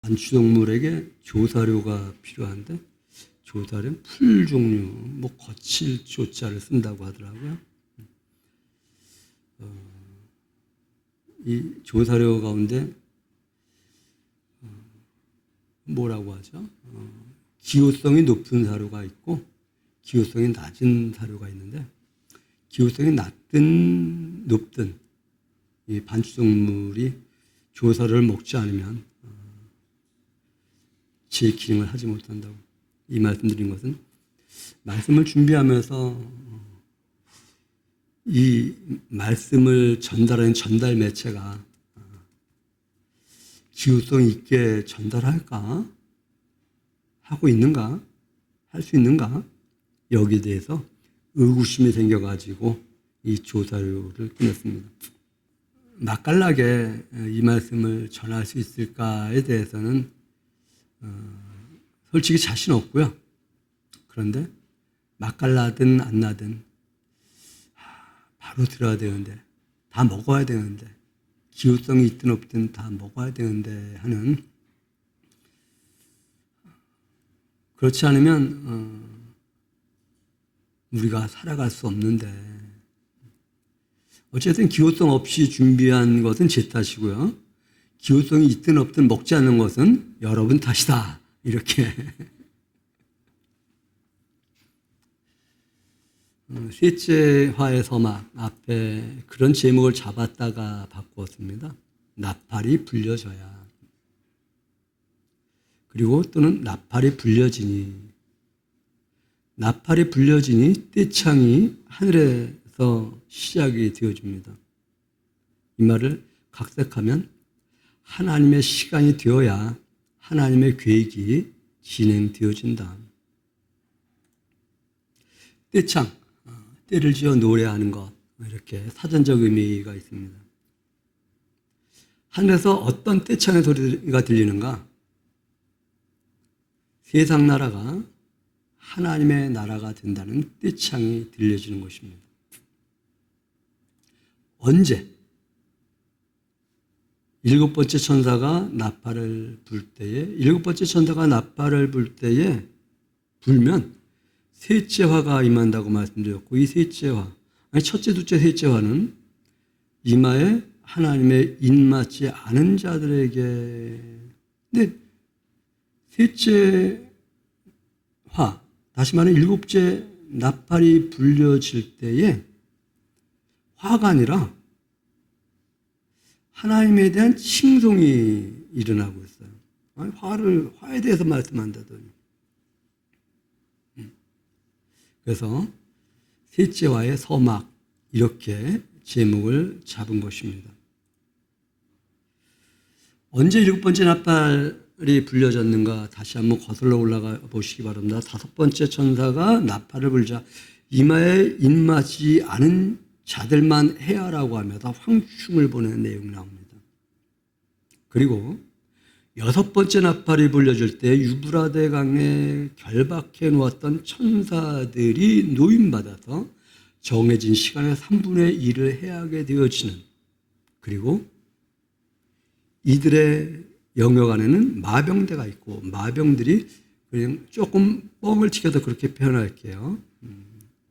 반추동물에게 조사료가 필요한데 조사료는 풀 종류, 거칠 조자를 쓴다고 하더라고요. 이 조사료 가운데 뭐라고 하죠? 기호성이 높은 사료가 있고 기호성이 낮은 사료가 있는데 기호성이 낮든 높든 이 반추동물이 조사료를 먹지 않으면 제 기능을 하지 못한다고. 이 말씀드린 것은 말씀을 준비하면서 이 말씀을 전달하는 전달 매체가 기호성 있게 전달할까? 하고 있는가? 할 수 있는가? 여기에 대해서 의구심이 생겨가지고 이 조사료를 끊었습니다. 맛깔나게 이 말씀을 전할 수 있을까에 대해서는 솔직히 자신 없고요. 그런데 맛깔나든 안 나든 바로 들어야 되는데 다 먹어야 되는데 기호성이 있든 없든 다 먹어야 되는데 하는 그렇지 않으면 우리가 살아갈 수 없는데 어쨌든 기호성 없이 준비한 것은 제 탓이고요. 기호성이 있든 없든 먹지 않는 것은 여러분 탓이다. 이렇게 셋째화의 서막 앞에 그런 제목을 잡았다가 바꾸었습니다. 나팔이 불려져야. 그리고 또는 나팔이 불려지니. 나팔이 불려지니 떼창이 하늘에서 시작이 되어집니다. 이 말을 각색하면 하나님의 시간이 되어야 하나님의 계획이 진행되어진다. 떼창, 때를 지어 노래하는 것, 이렇게 사전적 의미가 있습니다. 하늘에서 어떤 떼창의 소리가 들리는가? 세상 나라가 하나님의 나라가 된다는 떼창이 들려지는 것입니다. 언제? 일곱 번째 천사가 나팔을 불 때에, 일곱 번째 천사가 나팔을 불 때에 불면 셋째 화가 임한다고 말씀드렸고, 이 셋째 화, 첫째, 둘째, 셋째 화는 이마에 하나님의 인맞지 않은 자들에게. 근데 셋째 화, 다시 말하면 일곱째 나팔이 불려질 때에 화가 아니라 하나님에 대한 칭송이 일어나고 있어요. 화에 대해서 말씀한다더니. 그래서 셋째화의 서막, 이렇게 제목을 잡은 것입니다. 언제 일곱 번째 나팔이 불려졌는가 다시 한번 거슬러 올라가 보시기 바랍니다. 다섯 번째 천사가 나팔을 불자 이마에 인맞지 않은 자들만 해야라고 하면서 황충을 보내는 내용이 나옵니다. 그리고 여섯 번째 나팔이 불려질 때 유브라데 강에 결박해 놓았던 천사들이 노임받아서 정해진 시간의 3분의 1을 해야 하게 되어지는, 그리고 이들의 영역 안에는 마병대가 있고 마병들이 그냥 조금 뻥을 튀겨서 그렇게 표현할게요.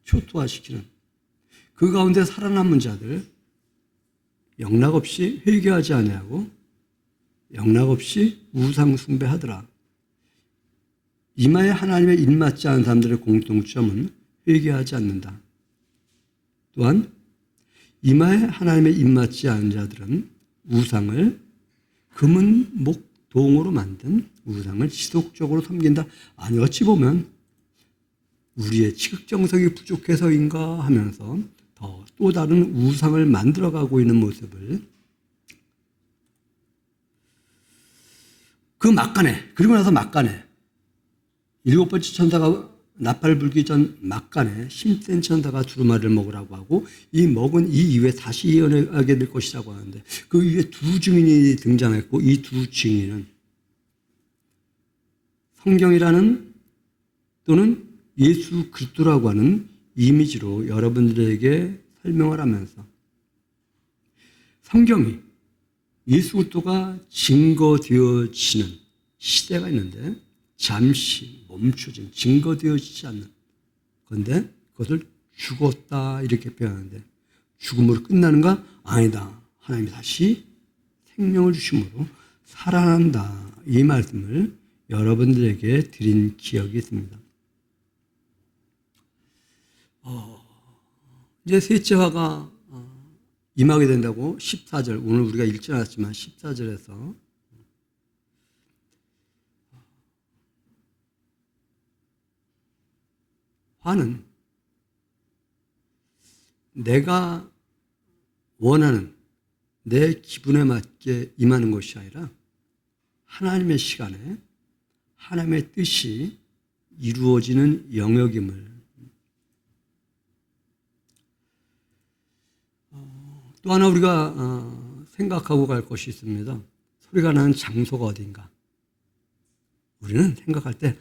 초토화시키는 그 가운데 살아남은 자들, 영락없이 회개하지 아니하고 영락없이 우상 숭배하더라. 이마에 하나님의 입맞지 않은 사람들의 공통점은 회개하지 않는다. 또한 이마에 하나님의 입맞지 않은 자들은 우상을 금은 목동으로 만든 우상을 지속적으로 섬긴다. 아니 어찌 보면 우리의 지극정성이 부족해서인가 하면서 또 다른 우상을 만들어가고 있는 모습을, 그 막간에, 그리고 나서 막간에 일곱 번째 천사가 나팔 불기 전 막간에 힘센 천사가 두루마리를 먹으라고 하고, 이 먹은 이 이후에 다시 예언하게 될 것이라고 하는데 그 이후에 두 증인이 등장했고, 이 두 증인은 성경이라는 또는 예수 그리스도라고 하는 이미지로 여러분들에게 설명을 하면서 성경이 예수 그리스도가 증거되어지는 시대가 있는데 잠시 멈춰진 증거되어지지 않는 그런데 그것을 죽었다 이렇게 표현하는데 죽음으로 끝나는가? 아니다. 하나님이 다시 생명을 주심으로 살아난다. 이 말씀을 여러분들에게 드린 기억이 있습니다. 이제 셋째화가 임하게 된다고 14절 오늘 우리가 읽지 않았지만 14절에서 화는 내가 원하는 내 기분에 맞게 임하는 것이 아니라 하나님의 시간에 하나님의 뜻이 이루어지는 영역임을 또 하나 우리가 생각하고 갈 것이 있습니다. 소리가 나는 장소가 어딘가. 우리는 생각할 때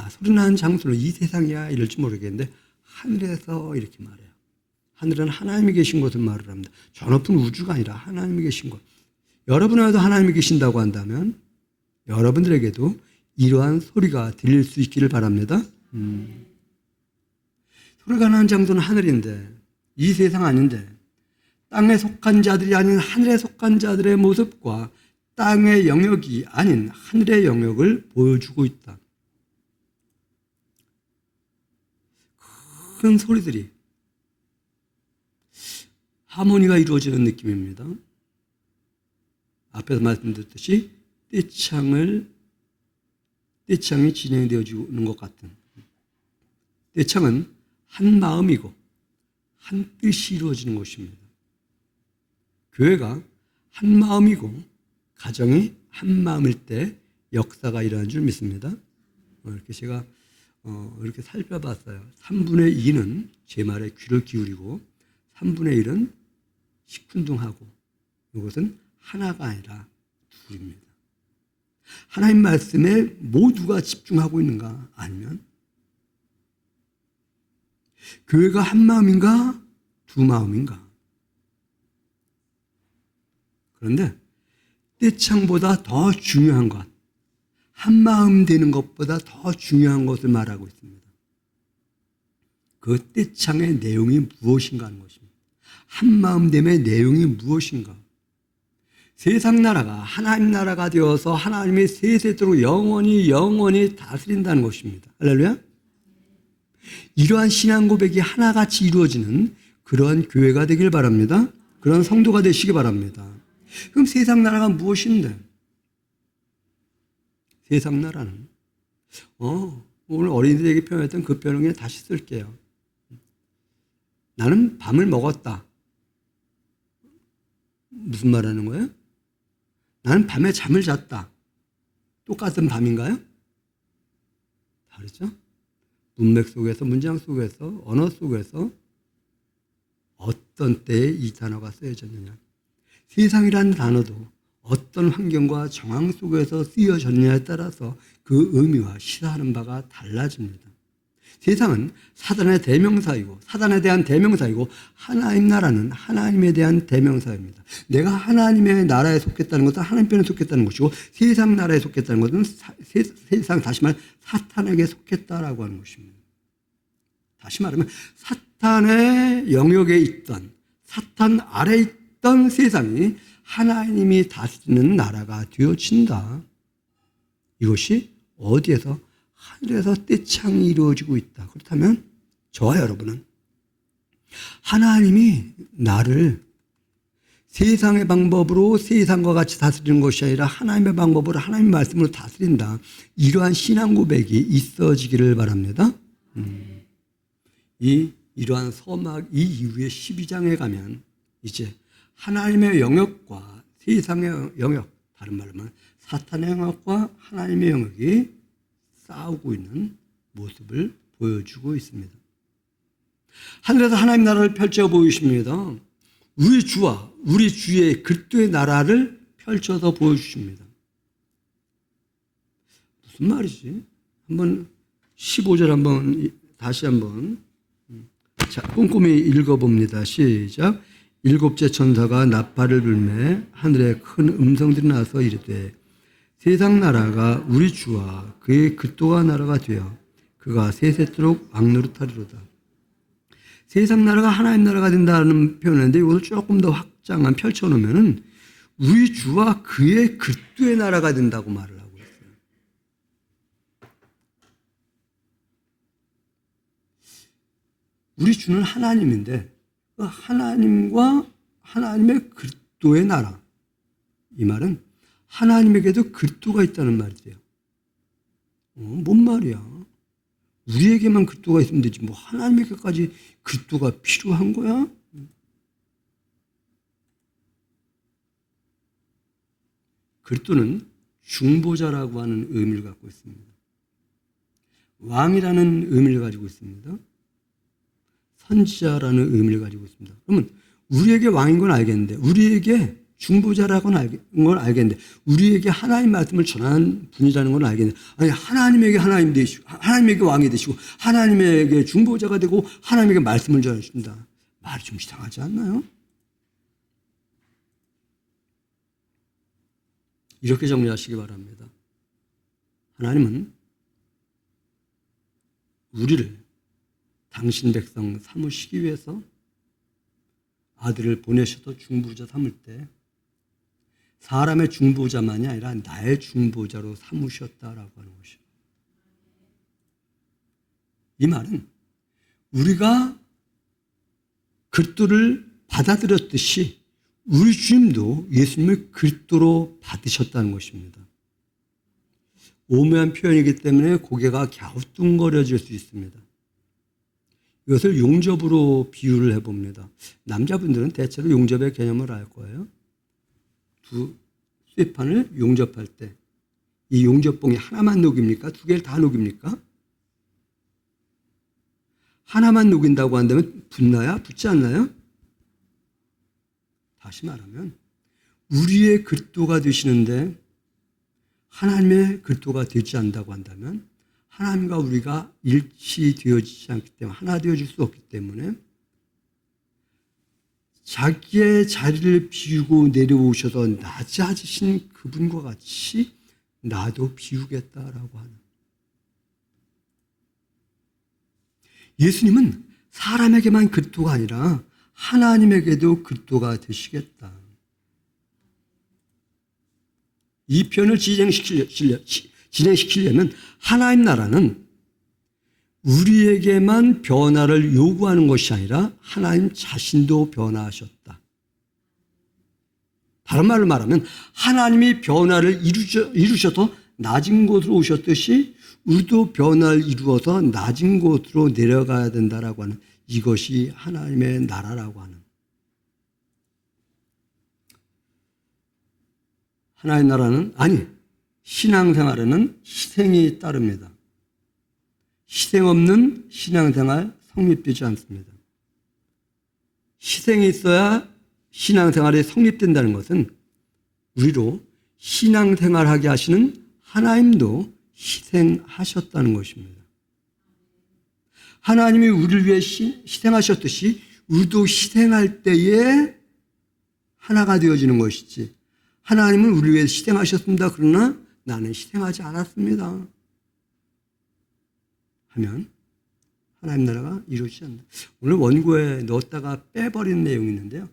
소리 나는 장소는 이 세상이야 이럴지 모르겠는데 하늘에서 이렇게 말해요. 하늘은 하나님이 계신 곳을 말을 합니다. 저 높은 우주가 아니라 하나님이 계신 곳. 여러분에게도 하나님이 계신다고 한다면 여러분들에게도 이러한 소리가 들릴 수 있기를 바랍니다. 소리가 나는 장소는 하늘인데 이 세상 아닌데 땅에 속한 자들이 아닌 하늘에 속한 자들의 모습과 땅의 영역이 아닌 하늘의 영역을 보여주고 있다. 큰 소리들이 하모니가 이루어지는 느낌입니다. 앞에서 말씀드렸듯이 떼창이 진행되어지는 것 같은 떼창은 한 마음이고 한 뜻이 이루어지는 것입니다. 교회가 한 마음이고 가정이 한 마음일 때 역사가 일어나는 줄 믿습니다. 이렇게 제가 이렇게 살펴봤어요. 3분의 2는 제 말에 귀를 기울이고 3분의 1은 시큰둥하고 이것은 하나가 아니라 둘입니다. 하나님 말씀에 모두가 집중하고 있는가 아니면 교회가 한 마음인가 두 마음인가. 그런데 떼창보다 더 중요한 것, 한 마음 되는 것보다 더 중요한 것을 말하고 있습니다. 그 떼창의 내용이 무엇인가 하는 것입니다. 한 마음됨의 내용이 무엇인가. 세상 나라가 하나님 나라가 되어서 하나님의 세세토록 영원히 다스린다는 것입니다. 할렐루야. 이러한 신앙 고백이 하나같이 이루어지는 그러한 교회가 되길 바랍니다. 그런 성도가 되시기 바랍니다. 그럼 세상 나라가 무엇인데? 세상 나라는 오늘 어린이들에게 표현했던 그 표현을 다시 쓸게요. 나는 밤을 먹었다. 무슨 말하는 거예요? 나는 밤에 잠을 잤다. 똑같은 밤인가요? 다르죠? 문맥 속에서, 문장 속에서, 언어 속에서 어떤 때에 이 단어가 쓰여졌느냐. 세상이라는 단어도 어떤 환경과 정황 속에서 쓰여졌느냐에 따라서 그 의미와 시사하는 바가 달라집니다. 세상은 사단의 대명사이고 사단에 대한 대명사이고 하나님 나라는 하나님에 대한 대명사입니다. 내가 하나님의 나라에 속했다는 것은 하나님 편에 속했다는 것이고 세상 나라에 속했다는 것은 세상 다시 말해 사탄에게 속했다라고 하는 것입니다. 다시 말하면 사탄의 영역에 있던 사탄 아래에 있던 세상이 하나님이 다스리는 나라가 되어진다. 이것이 어디에서? 하늘에서 떼창이 이루어지고 있다. 그렇다면 저와 여러분은 하나님이 나를 세상의 방법으로 세상과 같이 다스리는 것이 아니라 하나님의 방법으로 하나님의 말씀으로 다스린다. 이러한 신앙 고백이 있어지기를 바랍니다. 이러한 서막 이 이후에 12장에 가면 이제 하나님의 영역과 세상의 영역, 다른 말로 하면 사탄의 영역과 하나님의 영역이 싸우고 있는 모습을 보여주고 있습니다. 하늘에서 하나님 나라를 펼쳐 보이십니다. 우리 주와 우리 주의 그리스도의 나라를 펼쳐서 보여주십니다. 무슨 말이지? 한번 15절 한번 다시 한번 자, 꼼꼼히 읽어봅니다. 시작. 일곱째 천사가 나팔을 불매 하늘에 큰 음성들이 나서 이르되 세상 나라가 우리 주와 그의 그리스도가 나라가 되어 그가 세세토록 왕노릇하리로다. 세상 나라가 하나님 나라가 된다는 표현인데 이것을 조금 더 확장한 펼쳐놓으면 우리 주와 그의 그리스도의 나라가 된다고 말을 하고 있어요. 우리 주는 하나님인데 그 하나님과 하나님의 그리스도의 나라, 이 말은 하나님에게도 그리스도가 있다는 말이에요. 뭔 말이야? 우리에게만 그리스도가 있으면 되지 뭐 하나님에게까지 그리스도가 필요한 거야? 그리스도는 중보자라고 하는 의미를 갖고 있습니다. 왕이라는 의미를 가지고 있습니다. 선지자라는 의미를 가지고 있습니다. 그러면 우리에게 왕인 건 알겠는데, 우리에게 중보자라고는 건 알겠는데, 우리에게 하나님 말씀을 전하는 분이라는 건 알겠는데, 아니 하나님에게 하나님 되시고, 하나님에게 왕이 되시고, 하나님에게 중보자가 되고, 하나님에게 말씀을 전하십니다. 말이 좀 이상하지 않나요? 이렇게 정리하시기 바랍니다. 하나님은 우리를 당신 백성 삼으시기 위해서 아들을 보내셔서 중보자 삼을 때 사람의 중보자만이 아니라 나의 중보자로 삼으셨다라고 하는 것이죠. 이 말은 우리가 그리스도를 받아들였듯이 우리 주님도 예수님을 그리스도로 받으셨다는 것입니다. 오묘한 표현이기 때문에 고개가 갸우뚱거려질 수 있습니다. 이것을 용접으로 비유를 해봅니다. 남자분들은 대체로 용접의 개념을 알 거예요. 두 쇠판을 용접할 때 이 용접봉이 하나만 녹입니까? 두 개를 다 녹입니까? 하나만 녹인다고 한다면 붙나요? 붙지 않나요? 다시 말하면 우리의 그리스도가 되시는데 하나님의 그리스도가 되지 않는다고 한다면 하나님과 우리가 일치되어지지 않기 때문에 하나 되어질 수 없기 때문에 자기의 자리를 비우고 내려오셔서 낮아지신 그분과 같이 나도 비우겠다라고 하는. 예수님은 사람에게만 그리스도가 아니라 하나님에게도 그리스도가 되시겠다. 이 표현을 진행시키려면 하나님 나라는 우리에게만 변화를 요구하는 것이 아니라 하나님 자신도 변화하셨다. 다른 말로 말하면 하나님이 변화를 이루셔서 낮은 곳으로 오셨듯이 우리도 변화를 이루어서 낮은 곳으로 내려가야 된다라고 하는 이것이 하나님의 나라라고 하는. 하나님의 나라는 신앙생활에는 희생이 따릅니다. 희생 없는 신앙생활 성립되지 않습니다. 희생이 있어야 신앙생활이 성립된다는 것은 우리로 신앙생활하게 하시는 하나님도 희생하셨다는 것입니다. 하나님이 우리를 위해 희생하셨듯이 우리도 희생할 때에 하나가 되어지는 것이지, 하나님은 우리를 위해 희생하셨습니다. 그러나 나는 희생하지 않았습니다 하면 하나님 나라가 이루어지지 않는다. 오늘 원고에 넣었다가 빼버린 내용이 있는데요.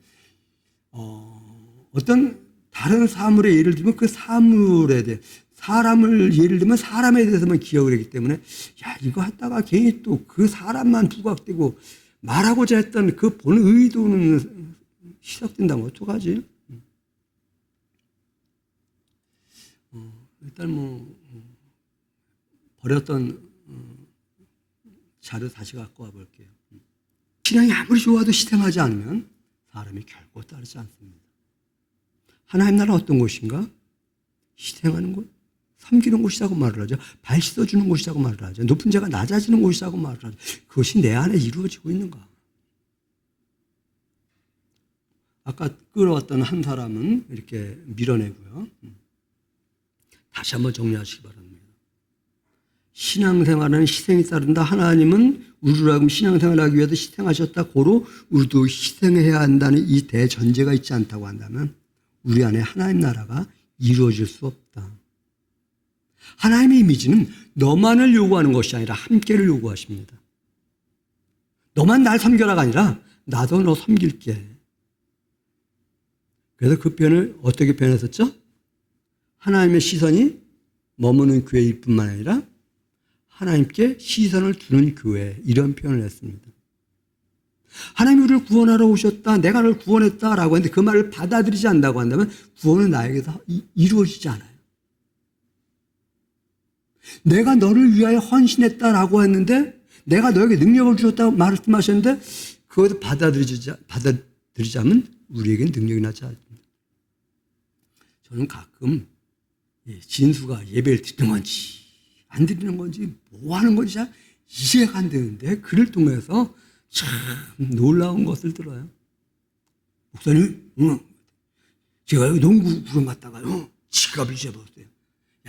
어떤 다른 사물의 예를 들면 그 사물에 대해 사람을 예를 들면 사람에 대해서만 기억을 하기 때문에 야 이거 했다가 괜히 또 그 사람만 부각되고 말하고자 했던 그 본 의도는 시작된다면 어떡하지? 일단 버렸던 자료 다시 갖고 와 볼게요. 신앙이 아무리 좋아도 희생하지 않으면 사람이 결코 따르지 않습니다. 하나님 나라 어떤 곳인가? 희생하는 곳, 섬기는 곳이라고 말을 하죠. 발 씻어주는 곳이라고 말을 하죠. 높은 자가 낮아지는 곳이라고 말을 하죠. 그것이 내 안에 이루어지고 있는가? 아까 끌어왔던 한 사람은 이렇게 밀어내고요. 다시 한번 정리하시기 바랍니다. 신앙생활은 희생이 따른다. 하나님은 우리로 하여금 신앙생활을 하기 위해서 희생하셨다. 고로 우리도 희생해야 한다는 이 대전제가 있지 않다고 한다면 우리 안에 하나님 나라가 이루어질 수 없다. 하나님의 이미지는 너만을 요구하는 것이 아니라 함께를 요구하십니다. 너만 날 섬겨라가 아니라 나도 너 섬길게. 그래서 그 표현을 어떻게 표현했었죠? 하나님의 시선이 머무는 교회일 뿐만 아니라 하나님께 시선을 두는 교회, 이런 표현을 했습니다. 하나님이 우리를 구원하러 오셨다, 내가 너를 구원했다라고 했는데 그 말을 받아들이지 않는다고 한다면 구원은 나에게서 이루어지지 않아요. 내가 너를 위하여 헌신했다라고 했는데 내가 너에게 능력을 주었다고 말씀하셨는데 그것을 받아들이자면 우리에게는 능력이 나지 않습니다. 저는 가끔 진수가 예배를 드리는 건지 안 드리는 건지 뭐 하는 건지 잘 이해가 안 되는데 그를 통해서 참 놀라운 것을 들어요. 목사님, 제가 농구 구경 갔다가 지갑을 잊어버렸어요.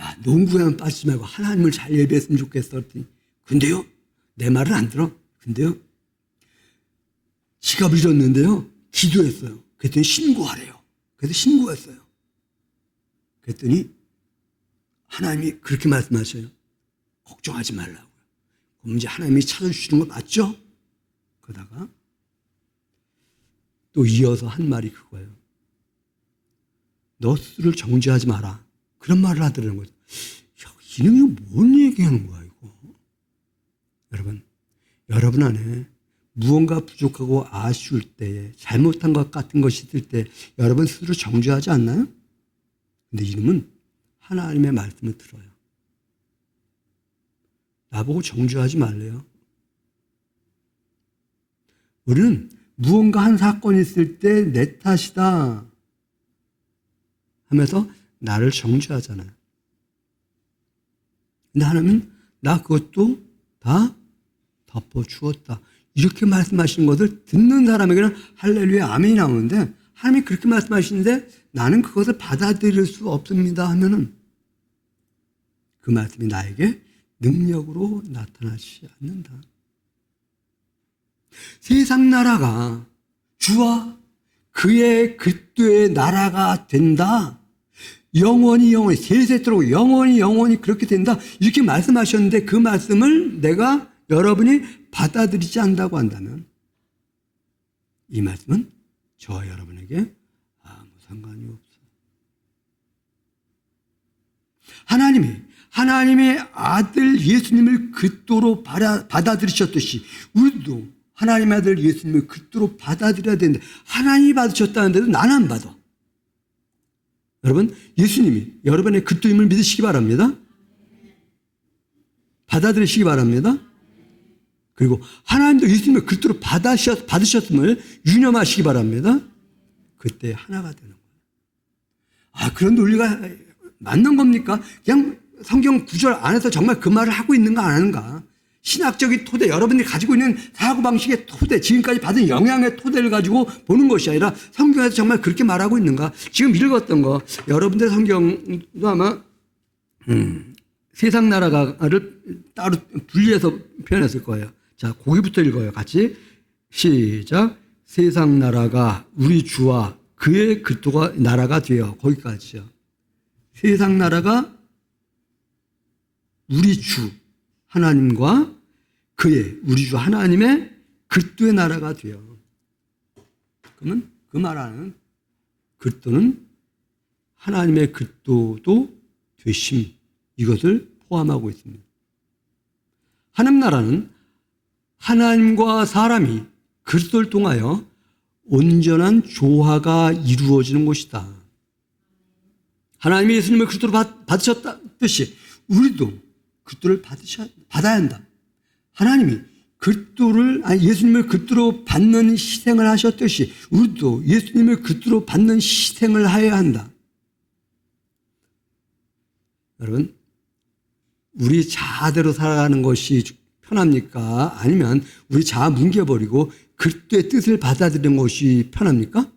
야, 농구에만 빠지지 말고 하나님을 잘 예배했으면 좋겠어. 근데요, 내 말을 안 들어. 근데요, 지갑을 잃었는데요, 기도했어요. 그랬더니 신고하래요. 그래서 신고했어요. 그랬더니 하나님이 그렇게 말씀하셔요. 걱정하지 말라고요. 그럼 이제 하나님이 찾아주시는 거 맞죠? 그러다가 또 이어서 한 말이 그거예요. 너 스스로를 정죄하지 마라. 그런 말을 하더라는 거죠. 야, 이놈이 뭔 얘기하는 거야, 이거. 여러분 안에 무언가 부족하고 아쉬울 때에 잘못한 것 같은 것이 있을 때 여러분 스스로 정죄하지 않나요? 근데 이놈은 하나님의 말씀을 들어요. 나보고 정죄하지 말래요. 우리는 무언가 한 사건이 있을 때 내 탓이다 하면서 나를 정죄하잖아요. 근데 하나님은 나 그것도 다 덮어주었다. 이렇게 말씀하시는 것을 듣는 사람에게는 할렐루야 아멘이 나오는데 하나님이 그렇게 말씀하시는데 나는 그것을 받아들일 수 없습니다 하면은 그 말씀이 나에게 능력으로 나타나지 않는다. 세상 나라가 주와 그의 그리스도의 나라가 된다. 영원히 세세토록 영원히 그렇게 된다. 이렇게 말씀하셨는데 그 말씀을 여러분이 받아들이지 않는다고 한다면 이 말씀은 저와 여러분에게 아무 상관이 없어요. 하나님의 아들 예수님을 그리스도로 받아들이셨듯이 우리도 하나님의 아들 예수님을 그리스도로 받아들여야 되는데 하나님이 받으셨다는데도 나는 안 받아. 여러분 예수님이 여러분의 그리스도임을 믿으시기 바랍니다. 받아들이시기 바랍니다. 그리고 하나님도 예수님을 그리스도로 받으셨음을 유념하시기 바랍니다. 그때 하나가 되는 거예요. 그런 논리가 맞는 겁니까? 그냥 성경 구절 안에서 정말 그 말을 하고 있는가 안 하는가? 신학적인 토대, 여러분들이 가지고 있는 사고방식의 토대, 지금까지 받은 영향의 토대를 가지고 보는 것이 아니라 성경에서 정말 그렇게 말하고 있는가? 지금 읽었던 거, 여러분들의 성경도 아마 세상 나라가를 따로 분리해서 표현했을 거예요. 자, 거기부터 읽어요. 같이 시작. 세상 나라가 우리 주와 그의 그리스도가 나라가 되어 거기까지요. 세상 나라가 우리 주 하나님과 그의 우리 주 하나님의 그리스도의 나라가 되어. 그러면 그 말하는 그리스도는 하나님의 그리스도도 되심 이것을 포함하고 있습니다. 하나님 나라는 하나님과 사람이 그리스도를 통하여 온전한 조화가 이루어지는 곳이다. 하나님이 예수님을 그리스도로 받으셨다듯이 우리도 그리스도를 받아야 한다. 하나님이 예수님을 그리스도로 받는 희생을 하셨듯이 우리도 예수님을 그리스도로 받는 희생을 해야 한다. 여러분, 우리 자아대로 살아가는 것이 편합니까? 아니면 우리 자아 뭉개버리고 그리스도의 뜻을 받아들이는 것이 편합니까?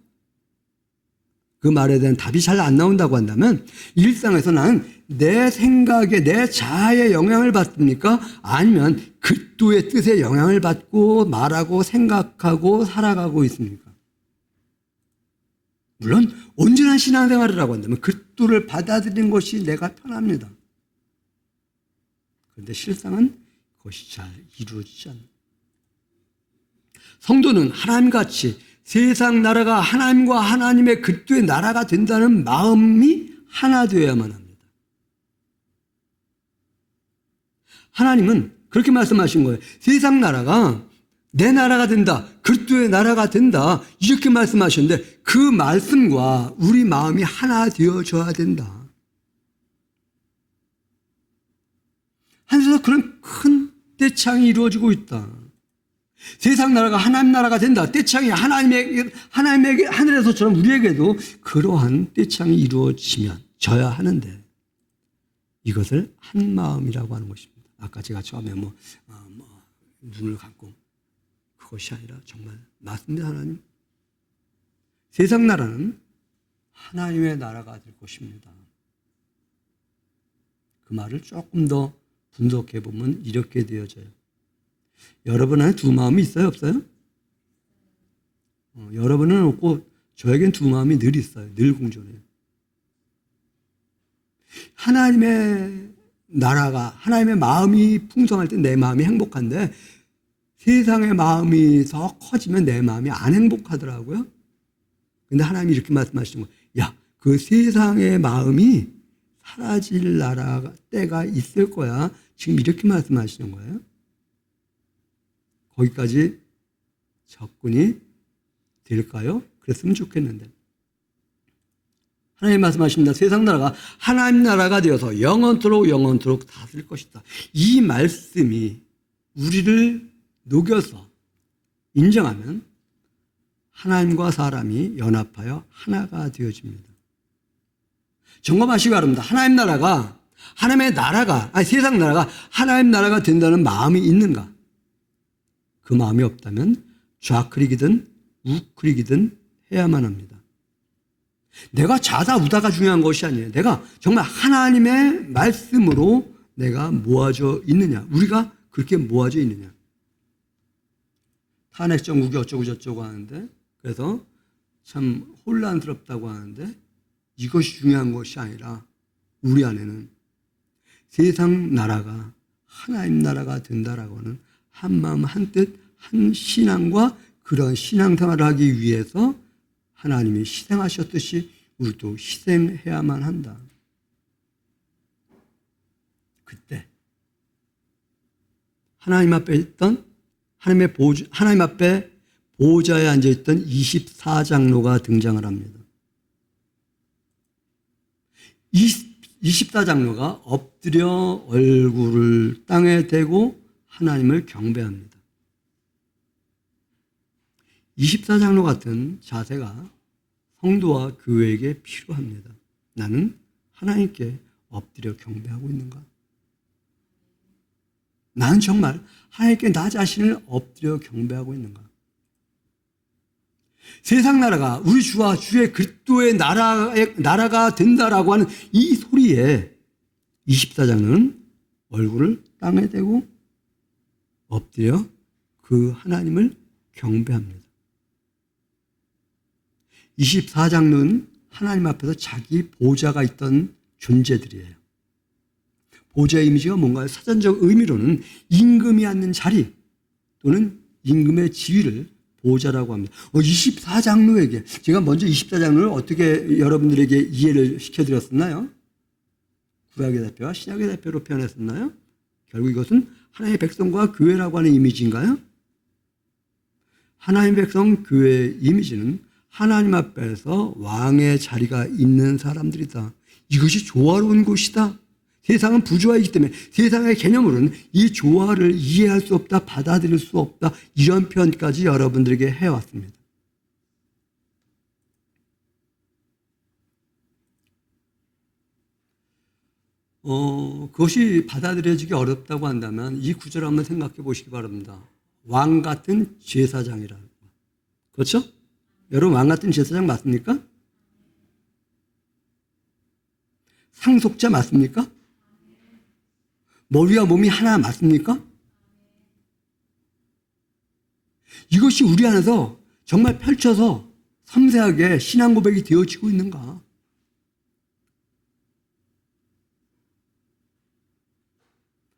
그 말에 대한 답이 잘 안 나온다고 한다면 일상에서 나는 내 생각에 내 자아의 영향을 받습니까? 아니면 그리스도의 뜻에 영향을 받고 말하고 생각하고 살아가고 있습니까? 물론 온전한 신앙생활을 하고 한다면 그리스도를 받아들이는 것이 내가 편합니다. 그런데 실상은 그것이 잘 이루어지지 않는. 성도는 하나님같이 세상 나라가 하나님과 하나님의 그리스도의 나라가 된다는 마음이 하나 되어야만 합니다. 하나님은 그렇게 말씀하신 거예요. 세상 나라가 내 나라가 된다. 그리스도의 나라가 된다. 이렇게 말씀하셨는데 그 말씀과 우리 마음이 하나 되어져야 된다. 하늘에서 그런 큰 떼창이 이루어지고 있다. 세상 나라가 하나님 나라가 된다. 떼창이 하나님에게 하늘에서처럼 우리에게도 그러한 떼창이 이루어져야 하는데 이것을 한 마음이라고 하는 것입니다. 아까 제가 처음에 눈을 감고 그것이 아니라 정말 맞습니다. 하나님. 세상 나라는 하나님의 나라가 될 것입니다. 그 말을 조금 더 분석해 보면 이렇게 되어져요. 여러분 안에 두 마음이 있어요, 없어요? 여러분은 없고 저에겐 두 마음이 늘 있어요. 늘 공존해요. 하나님의 나라가, 하나님의 마음이 풍성할 때 내 마음이 행복한데 세상의 마음이 더 커지면 내 마음이 안 행복하더라고요. 근데 하나님이 이렇게 말씀하시는 거예요. 야, 그 세상의 마음이 사라질 때가 있을 거야. 지금 이렇게 말씀하시는 거예요. 거기까지 접근이 될까요? 그랬으면 좋겠는데. 하나님 말씀하십니다. 세상 나라가 하나님 나라가 되어서 영원토록 다스릴 것이다. 이 말씀이 우리를 녹여서 인정하면 하나님과 사람이 연합하여 하나가 되어집니다. 점검하시기 바랍니다. 하나님 나라가, 세상 나라가 하나님 나라가 된다는 마음이 있는가? 그 마음이 없다면 좌클릭이든 우클릭이든 해야만 합니다. 내가 좌다 우다가 중요한 것이 아니에요. 내가 정말 하나님의 말씀으로 내가 모아져 있느냐. 우리가 그렇게 모아져 있느냐. 탄핵 정국이 어쩌고 저쩌고 하는데 그래서 참 혼란스럽다고 하는데 이것이 중요한 것이 아니라 우리 안에는 세상 나라가 하나님 나라가 된다라고 하는 한 마음 한 뜻 한 신앙과 그런 신앙생활을 하기 위해서 하나님이 희생하셨듯이 우리도 희생해야만 한다. 그때 하나님 앞에 있던 하나님 앞에 보좌에 앉아있던 24장로가 등장을 합니다. 24장로가 엎드려 얼굴을 땅에 대고 하나님을 경배합니다. 24장로 같은 자세가 성도와 교회에게 필요합니다. 나는 하나님께 엎드려 경배하고 있는가? 나는 정말 하나님께 나 자신을 엎드려 경배하고 있는가? 세상 나라가 우리 주와 주의 그리스도의 나라가 된다라고 하는 이 소리에 24장로는 얼굴을 땅에 대고 엎드려 그 하나님을 경배합니다. 24장로는 하나님 앞에서 자기 보좌가 있던 존재들이에요. 보좌의 이미지가 뭔가요? 사전적 의미로는 임금이 앉는 자리 또는 임금의 지위를 보좌라고 합니다. 24장로에게 제가 먼저 24장로를 어떻게 여러분들에게 이해를 시켜드렸었나요? 구약의 대표와 신약의 대표로 표현했었나요? 결국 이것은 하나님의 백성과 교회라고 하는 이미지인가요? 하나님의 백성 교회의 이미지는 하나님 앞에서 왕의 자리가 있는 사람들이다. 이것이 조화로운 곳이다. 세상은 부조화이기 때문에 세상의 개념으로는 이 조화를 이해할 수 없다, 받아들일 수 없다, 이런 표현까지 여러분들에게 해왔습니다. 그것이 받아들여지기 어렵다고 한다면 이 구절을 한번 생각해 보시기 바랍니다. 왕 같은 제사장이라고. 그렇죠? 여러분 왕 같은 제사장 맞습니까? 상속자 맞습니까? 머리와 몸이 하나 맞습니까? 이것이 우리 안에서 정말 펼쳐서 섬세하게 신앙 고백이 되어지고 있는가?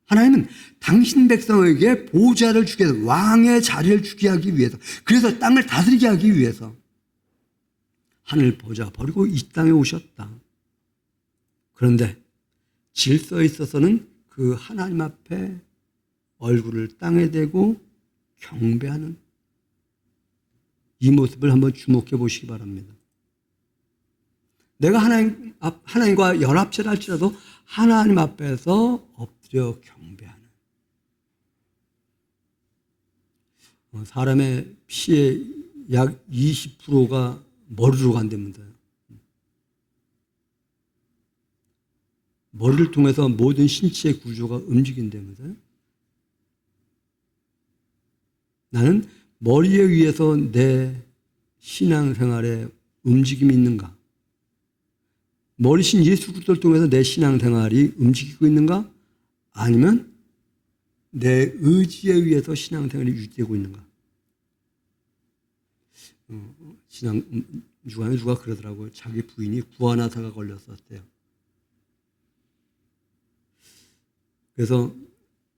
하나님은 당신 백성에게 보좌를 주게 해서 왕의 자리를 주게 하기 위해서, 그래서 땅을 다스리게 하기 위해서 하늘 보좌 버리고 이 땅에 오셨다. 그런데 질서에 있어서는 그 하나님 앞에 얼굴을 땅에 대고 경배하는 이 모습을 한번 주목해 보시기 바랍니다. 내가 하나님과 연합체를 할지라도 하나님 앞에서 엎드려 경배하는, 사람의 피의 약 20%가 머리로 간답니다. 머리를 통해서 모든 신체의 구조가 움직인답니다. 나는 머리에 의해서 내 신앙생활에 움직임이 있는가? 머리신 예수 그리스도를 통해서 내 신앙생활이 움직이고 있는가? 아니면 내 의지에 의해서 신앙생활이 유지되고 있는가? 지난 주간에 누가 그러더라고요. 자기 부인이 구안화사가 걸렸었대요. 그래서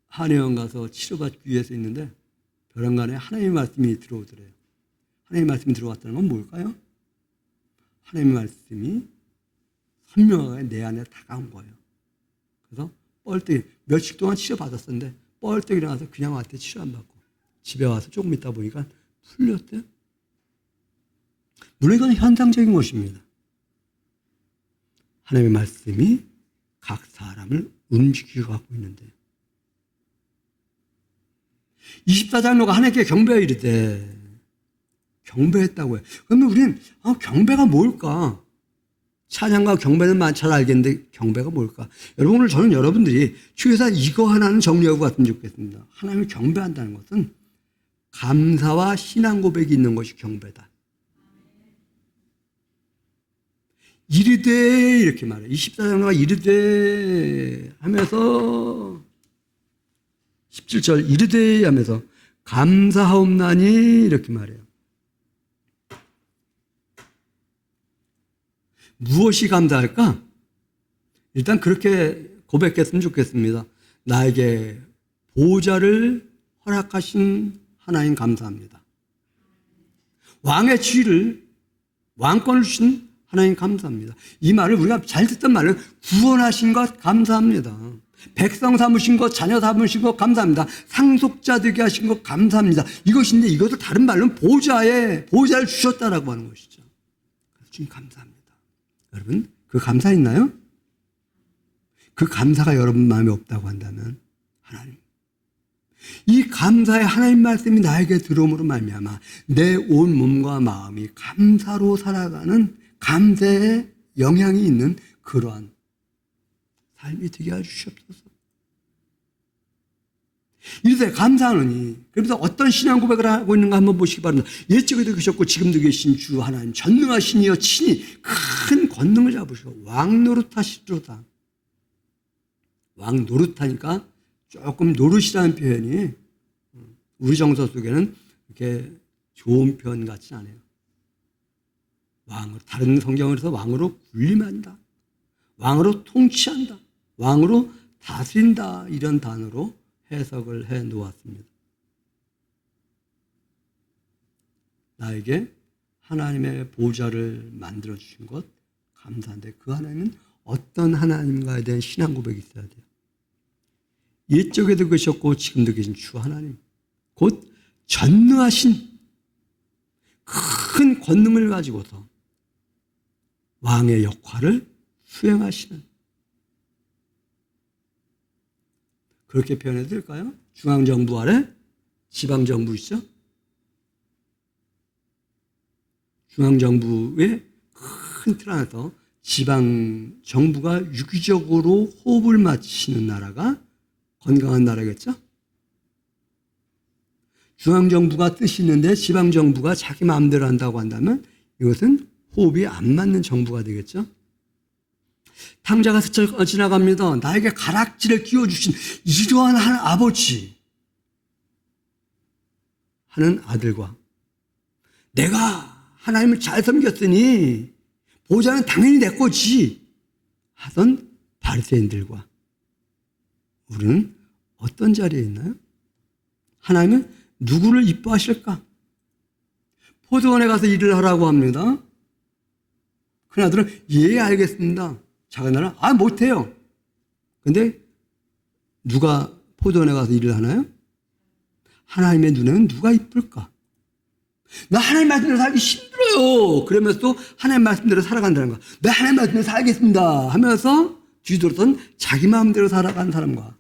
한의원 가서 치료받기 위해서 있는데 벼랑간에 하나님의 말씀이 들어오더래요. 하나님의 말씀이 들어왔다는 건 뭘까요? 하나님의 말씀이 선명하게 내 안에 다가온 거예요. 그래서 뻘떡 며칠 동안 치료받았었는데 뻘떡 일어나서 그냥 왔대. 치료 안 받고 집에 와서 조금 있다 보니까 풀렸대요. 물론 이건 현상적인 것입니다. 하나님의 말씀이 각 사람을 움직이고 하고 있는데 24장로가 하나님께 경배하여 이르되, 경배했다고 해요. 그러면 우리는 경배가 뭘까? 찬양과 경배는 잘 알겠는데 경배가 뭘까? 여러분, 오늘 저는 여러분들이 주에서 이거 하나는 정리하고 갔으면 좋겠습니다. 하나님을 경배한다는 것은 감사와 신앙 고백이 있는 것이 경배다. 이르되 이렇게 말해요. 24장로가 이르되 하면서 17절 이르되 하면서 감사하옵나니 이렇게 말해요. 무엇이 감사할까? 일단 그렇게 고백했으면 좋겠습니다. 나에게 보좌를 허락하신 하나님 감사합니다. 왕의 지위를, 왕권을 주신 하나님 감사합니다. 이 말을 우리가 잘 듣던 말을 구원하신 것 감사합니다. 백성 삼으신 것, 자녀 삼으신 것 감사합니다. 상속자 되게 하신 것 감사합니다. 이것인데 이것을 다른 말로는 보좌를 주셨다라고 하는 것이죠. 그래서 주님 감사합니다. 여러분, 그 감사 있나요? 그 감사가 여러분 마음에 없다고 한다면 하나님, 이 감사의 하나님 말씀이 나에게 들어옴으로 말미암아 내 온 몸과 마음이 감사로 살아가는 감사의 영향이 있는 그러한 삶이 되게 해주시옵소서. 이르되 감사하노니, 그러면서 어떤 신앙 고백을 하고 있는가 한번 보시기 바랍니다. 옛적에도 계셨고 지금도 계신 주 하나님 전능하신 이여 친히 큰 권능을 잡으시고 왕 노릇하시도다. 왕 노릇하니까 조금 노릇이라는 표현이 우리 정서 속에는 이렇게 좋은 표현 같지 않아요. 왕으로, 다른 성경에서 왕으로 군림한다, 왕으로 통치한다, 왕으로 다스린다, 이런 단어로 해석을 해 놓았습니다. 나에게 하나님의 보좌를 만들어 주신 것 감사한데, 그 하나님은 어떤 하나님과에 대한 신앙 고백이 있어야 돼요. 옛적에도 계셨고 지금도 계신 주 하나님, 곧 전능하신 큰 권능을 가지고서 왕의 역할을 수행하시는, 그렇게 표현해도 될까요? 중앙정부 아래 지방정부 있죠? 중앙정부의 큰 틀 안에서 지방정부가 유기적으로 호흡을 맞추는 나라가 건강한 나라겠죠? 중앙정부가 뜻이 있는데 지방정부가 자기 마음대로 한다고 한다면 이것은 호흡이 안 맞는 정부가 되겠죠? 탕자가 스쳐 지나갑니다. 나에게 가락지를 끼워주신 이러한 아버지 하는 아들과, 내가 하나님을 잘 섬겼으니 보좌는 당연히 내 거지 하던 바리새인들과 우리는 어떤 자리에 있나요? 하나님은 누구를 이뻐하실까? 포도원에 가서 일을 하라고 합니다. 큰아들은 예 알겠습니다. 작은아들은 못해요. 근데 누가 포도원에 가서 일을 하나요? 하나님의 눈에는 누가 이쁠까? 나 하나님 말씀대로 살기 힘들어요. 그러면서 또 하나님 말씀대로 살아간다는 거야. 나 하나님 말씀대로 살겠습니다 하면서 뒤돌아선 자기 마음대로 살아가는 사람과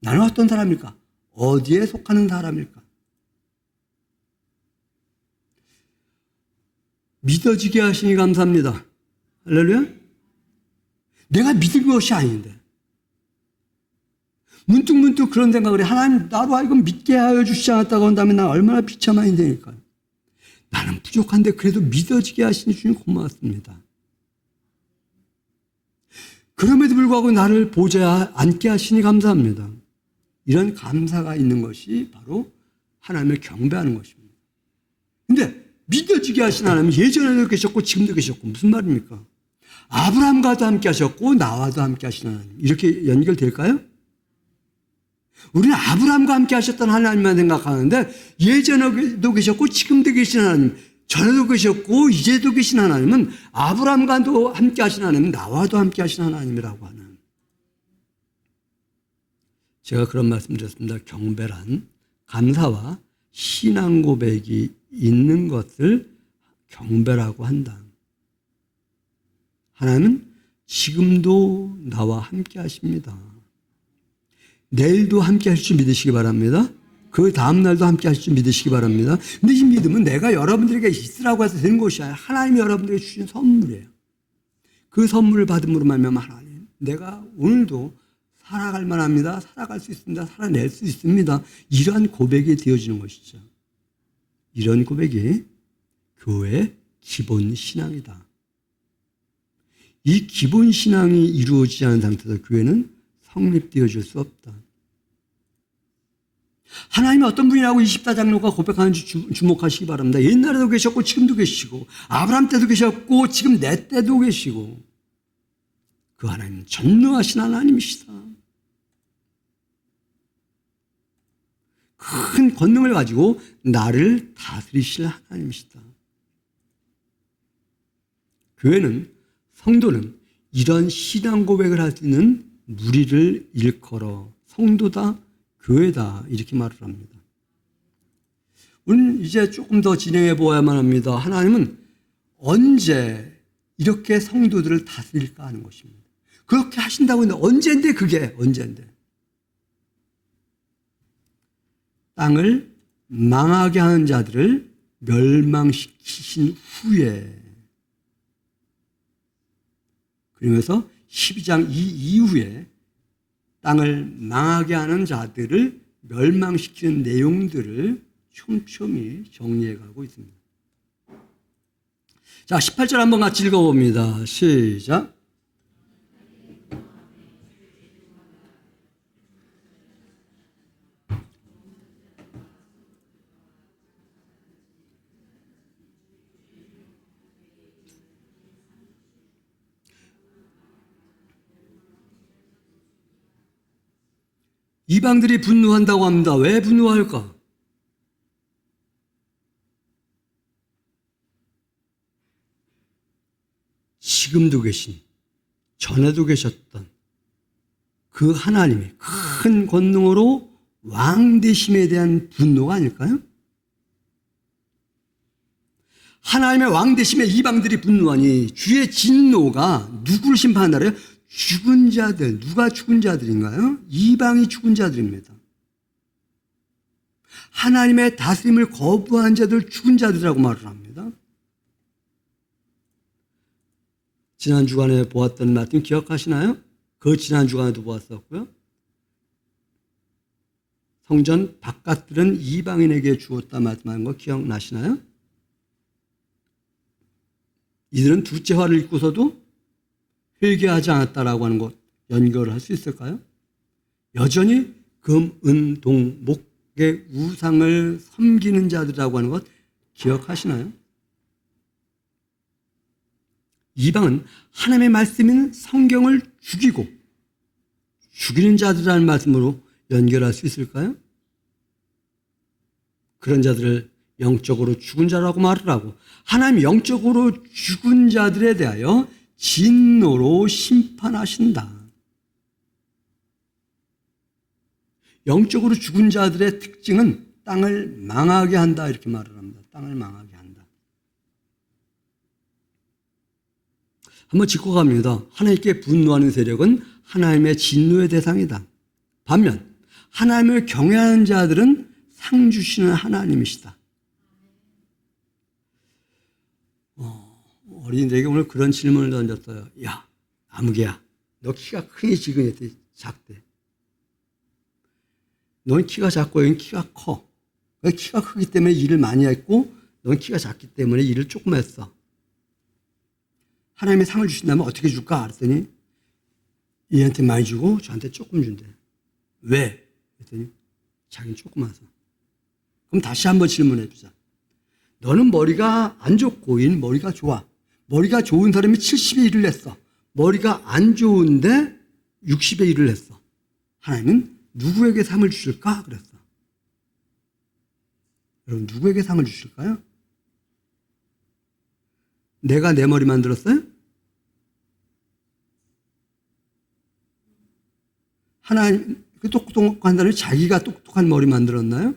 나는 어떤 사람일까? 어디에 속하는 사람일까? 믿어지게 하시니 감사합니다. 할렐루야. 내가 믿은 것이 아닌데 문득문득 그런 생각을 해. 하나님 나로 하여금 믿게 하여 주시지 않았다고 한다면 난 얼마나 비참한 인생일까요? 나는 부족한데 그래도 믿어지게 하시니 주님 고맙습니다. 그럼에도 불구하고 나를 보좌에 앉게 하시니 감사합니다. 이런 감사가 있는 것이 바로 하나님을 경배하는 것입니다. 근데 믿어지게 하신 하나님 예전에도 계셨고 지금도 계셨고 무슨 말입니까? 아브라함과도 함께 하셨고 나와도 함께 하신 하나님. 이렇게 연결될까요? 우리는 아브라함과 함께 하셨던 하나님만 생각하는데 예전에도 계셨고 지금도 계신 하나님, 전에도 계셨고 이제도 계신 하나님은 아브라함과도 함께 하신 하나님, 나와도 함께 하신 하나님이라고 하는. 제가 그런 말씀 드렸습니다. 경배란 감사와 신앙 고백이 있는 것을 경배라고 한다. 하나님은 지금도 나와 함께 하십니다. 내일도 함께 하실 줄 믿으시기 바랍니다. 그 다음날도 함께 하실 줄 믿으시기 바랍니다. 근데 이 믿음은 내가 여러분들에게 있으라고 해서 되는 것이 아니라 하나님이 여러분들에게 주신 선물이에요. 그 선물을 받음으로 말미암아 하나님, 내가 오늘도 살아갈 만합니다. 살아갈 수 있습니다. 살아낼 수 있습니다. 이러한 고백이 되어지는 것이죠. 이런 고백이 교회의 기본 신앙이다. 이 기본 신앙이 이루어지지 않은 상태에서 교회는 성립되어질 수 없다. 하나님이 어떤 분이라고 24장로가 고백하는지 주목하시기 바랍니다. 옛날에도 계셨고 지금도 계시고 아브라함 때도 계셨고 지금 내 때도 계시고 그 하나님은 전능하신 하나님이시다. 큰 권능을 가지고 나를 다스리실 하나님이시다. 교회는, 성도는 이런 신앙 고백을 할 수 있는 무리를 일컬어 성도다, 교회다 이렇게 말을 합니다. 우리는 이제 조금 더 진행해 보아야만 합니다. 하나님은 언제 이렇게 성도들을 다스릴까 하는 것입니다. 그렇게 하신다고 했는데 언제인데 그게 언제인데. 땅을 망하게 하는 자들을 멸망시키신 후에, 그러면서 12장 이후에 땅을 망하게 하는 자들을 멸망시키는 내용들을 촘촘히 정리해 가고 있습니다. 자, 18절 한번 같이 읽어봅니다. 시작. 이방들이 분노한다고 합니다. 왜 분노할까? 지금도 계신, 전에도 계셨던 그 하나님의 큰 권능으로 왕 되심에 대한 분노가 아닐까요? 하나님의 왕 되심에 이방들이 분노하니 주의 진노가 누구를 심판한다래요? 죽은 자들. 누가 죽은 자들인가요? 이방이 죽은 자들입니다. 하나님의 다스림을 거부한 자들, 죽은 자들이라고 말을 합니다. 지난 주간에 보았던 말씀 기억하시나요? 그 지난 주간에도 보았었고요. 성전 바깥들은 이방인에게 주었다 말씀하는 거 기억나시나요? 이들은 둘째 화를 입고서도 회개하지 않았다라고 하는 것 연결을 할 수 있을까요? 여전히 금, 은, 동, 목의 우상을 섬기는 자들이라고 하는 것 기억하시나요? 이방은 하나님의 말씀인 성경을 죽이고 죽이는 자들이라는 말씀으로 연결할 수 있을까요? 그런 자들을 영적으로 죽은 자라고 말을 하고 하나님 영적으로 죽은 자들에 대하여 진노로 심판하신다. 영적으로 죽은 자들의 특징은 땅을 망하게 한다 이렇게 말을 합니다. 땅을 망하게 한다. 한번 짚고 갑니다. 하나님께 분노하는 세력은 하나님의 진노의 대상이다. 반면 하나님을 경외하는 자들은 상 주시는 하나님이시다. 어린이들에게 오늘 그런 질문을 던졌어요. 야, 아무개야, 너 키가 크니 지근했대, 작대. 넌 키가 작고 여긴 키가 커. 키가 크기 때문에 일을 많이 했고 넌 키가 작기 때문에 일을 조금 했어. 하나님의 상을 주신다면 어떻게 줄까? 그랬더니 얘한테 많이 주고 저한테 조금 준대. 왜? 그랬더니 자기는 조그마서. 그럼 다시 한번 질문해 주자. 너는 머리가 안 좋고 얘는 머리가 좋아. 머리가 좋은 사람이 70의 일을 했어. 머리가 안 좋은데 60의 일을 했어. 하나님은 누구에게 상을 주실까? 그랬어. 여러분 누구에게 상을 주실까요? 내가 내 머리 만들었어요? 하나님 그 똑똑한 사람이 자기가 똑똑한 머리 만들었나요?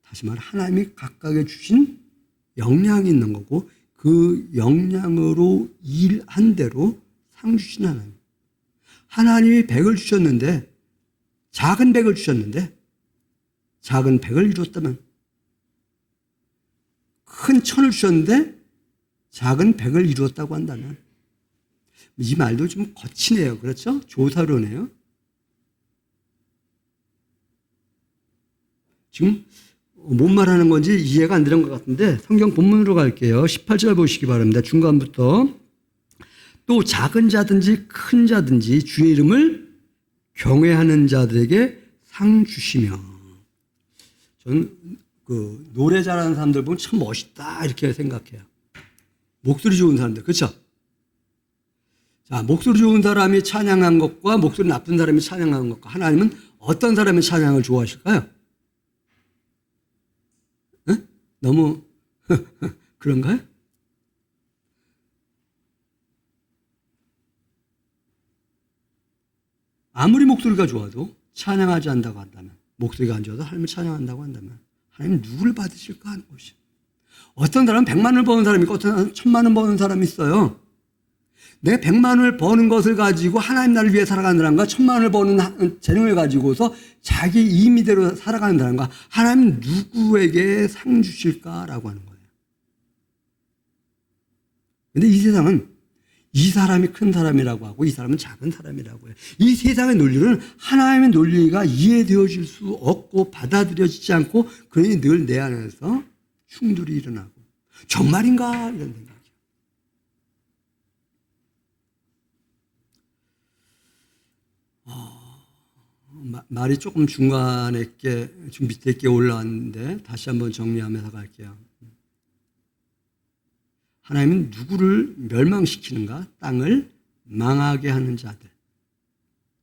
다시 말해 하나님이 각각에 주신 역량이 있는 거고 그 역량으로 일한 대로 상 주신 하나님. 하나님이 100을 주셨는데 작은 100을 주셨는데 작은 100을 이뤘다면 큰 1000을 주셨는데 작은 100을 이루었다고 한다면 이 말도 좀 거치네요. 그렇죠? 조사로네요. 지금 뭔 말하는 건지 이해가 안 되는 것 같은데 성경 본문으로 갈게요. 18절 보시기 바랍니다. 중간부터 또 작은 자든지 큰 자든지 주의 이름을 경외하는 자들에게 상 주시며. 저는 그 노래 잘하는 사람들 보면 참 멋있다 이렇게 생각해요. 목소리 좋은 사람들, 그렇죠? 자, 목소리 좋은 사람이 찬양한 것과 목소리 나쁜 사람이 찬양한 것과 하나님은 어떤 사람의 찬양을 좋아하실까요? 응? 너무 그런가요? 아무리 목소리가 좋아도 찬양하지 않는다고 한다면, 목소리가 안 좋아도 하나님을 찬양한다고 한다면 하나님 누구를 받으실까 하는 것이죠. 어떤 사람은 100만 원을 버는 사람이 있고 어떤 사람은 1000만 원 버는 사람이 있어요. 내가 100만 원을 버는 것을 가지고 하나님 나라를 위해 살아가는 사람과 1000만 원을 버는 재능을 가지고서 자기 임의대로 살아가는 사람과 하나님 누구에게 상 주실까라고 하는 거예요. 그런데 이 세상은 이 사람이 큰 사람이라고 하고 이 사람은 작은 사람이라고 해요. 이 세상의 논리는 하나님의 논리가 이해되어질 수 없고 받아들여지지 않고 그러니 늘 내 안에서 충돌이 일어나고 정말인가 이런 생각이에요. 말이 조금 중간에 좀 밑에 있게 올라왔는데 다시 한번 정리하면서 갈게요. 하나님은 누구를 멸망시키는가? 땅을 망하게 하는 자들.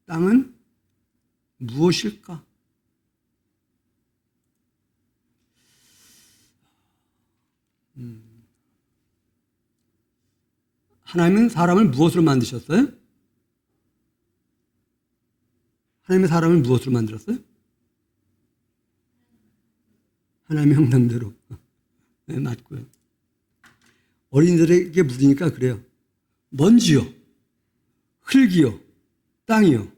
땅은 무엇일까? 하나님은 사람을 무엇으로 만드셨어요? 하나님의 사람을 무엇으로 만들었어요? 하나님의 형상대로. 네, 맞고요. 어린이들에게 물으니까 그래요. 먼지요, 흙이요, 땅이요.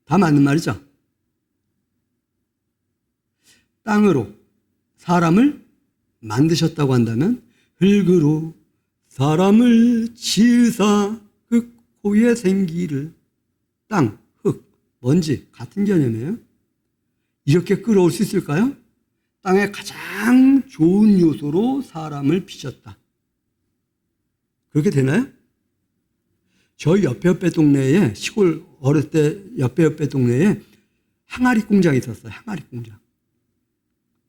다 맞는 말이죠. 땅으로 사람을 만드셨다고 한다면 흙으로 사람을 지으사 그 고유의 생기를 땅, 흙, 먼지 같은 개념이에요. 이렇게 끌어올 수 있을까요? 땅의 가장 좋은 요소로 사람을 빚었다. 그렇게 되나요? 저희 옆에 동네에 시골 어렸을 때 옆에 동네에 항아리 공장이 있었어요. 항아리 공장.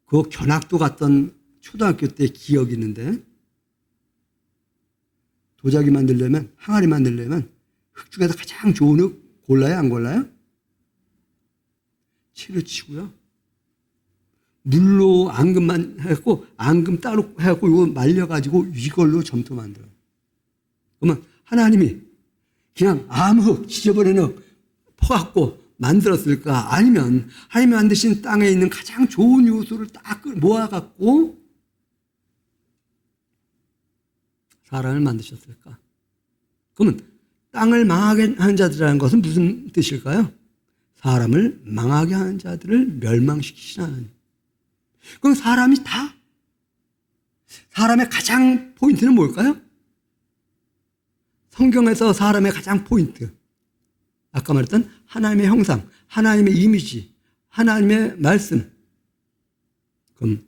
그거 견학도 갔던 초등학교 때 기억이 있는데 도자기 만들려면 항아리 만들려면 흙 중에서 가장 좋은 흙 골라요? 안 골라요? 채로 치고요. 물로 앙금만 해갖고, 앙금 따로 해갖고, 이거 말려가지고 이걸로 점토 만들어요. 그러면 하나님이 그냥 아무 흙, 지저분한 흙 퍼갖고 만들었을까? 아니면 하나님이 만드신 땅에 있는 가장 좋은 요소를 딱 모아갖고 사람을 만드셨을까? 그러면 땅을 망하게 하는 자들이라는 것은 무슨 뜻일까요? 사람을 망하게 하는 자들을 멸망시키시는 하나님. 그럼 사람이 다? 사람의 가장 포인트는 뭘까요? 성경에서 사람의 가장 포인트. 아까 말했던 하나님의 형상, 하나님의 이미지, 하나님의 말씀. 그럼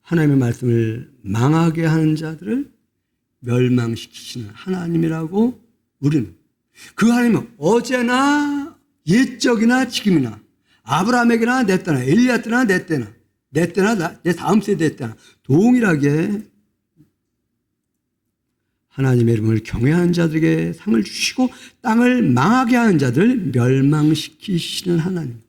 하나님의 말씀을 망하게 하는 자들을 멸망시키시는 하나님이라고 우리는. 그 하나님은 어제나 옛적이나 지금이나 아브라함에게나 내 때나 엘리야 때나 내 때나 내 다음 세대 때나 동일하게 하나님의 이름을 경외하는 자들에게 상을 주시고 땅을 망하게 하는 자들을 멸망시키시는 하나님.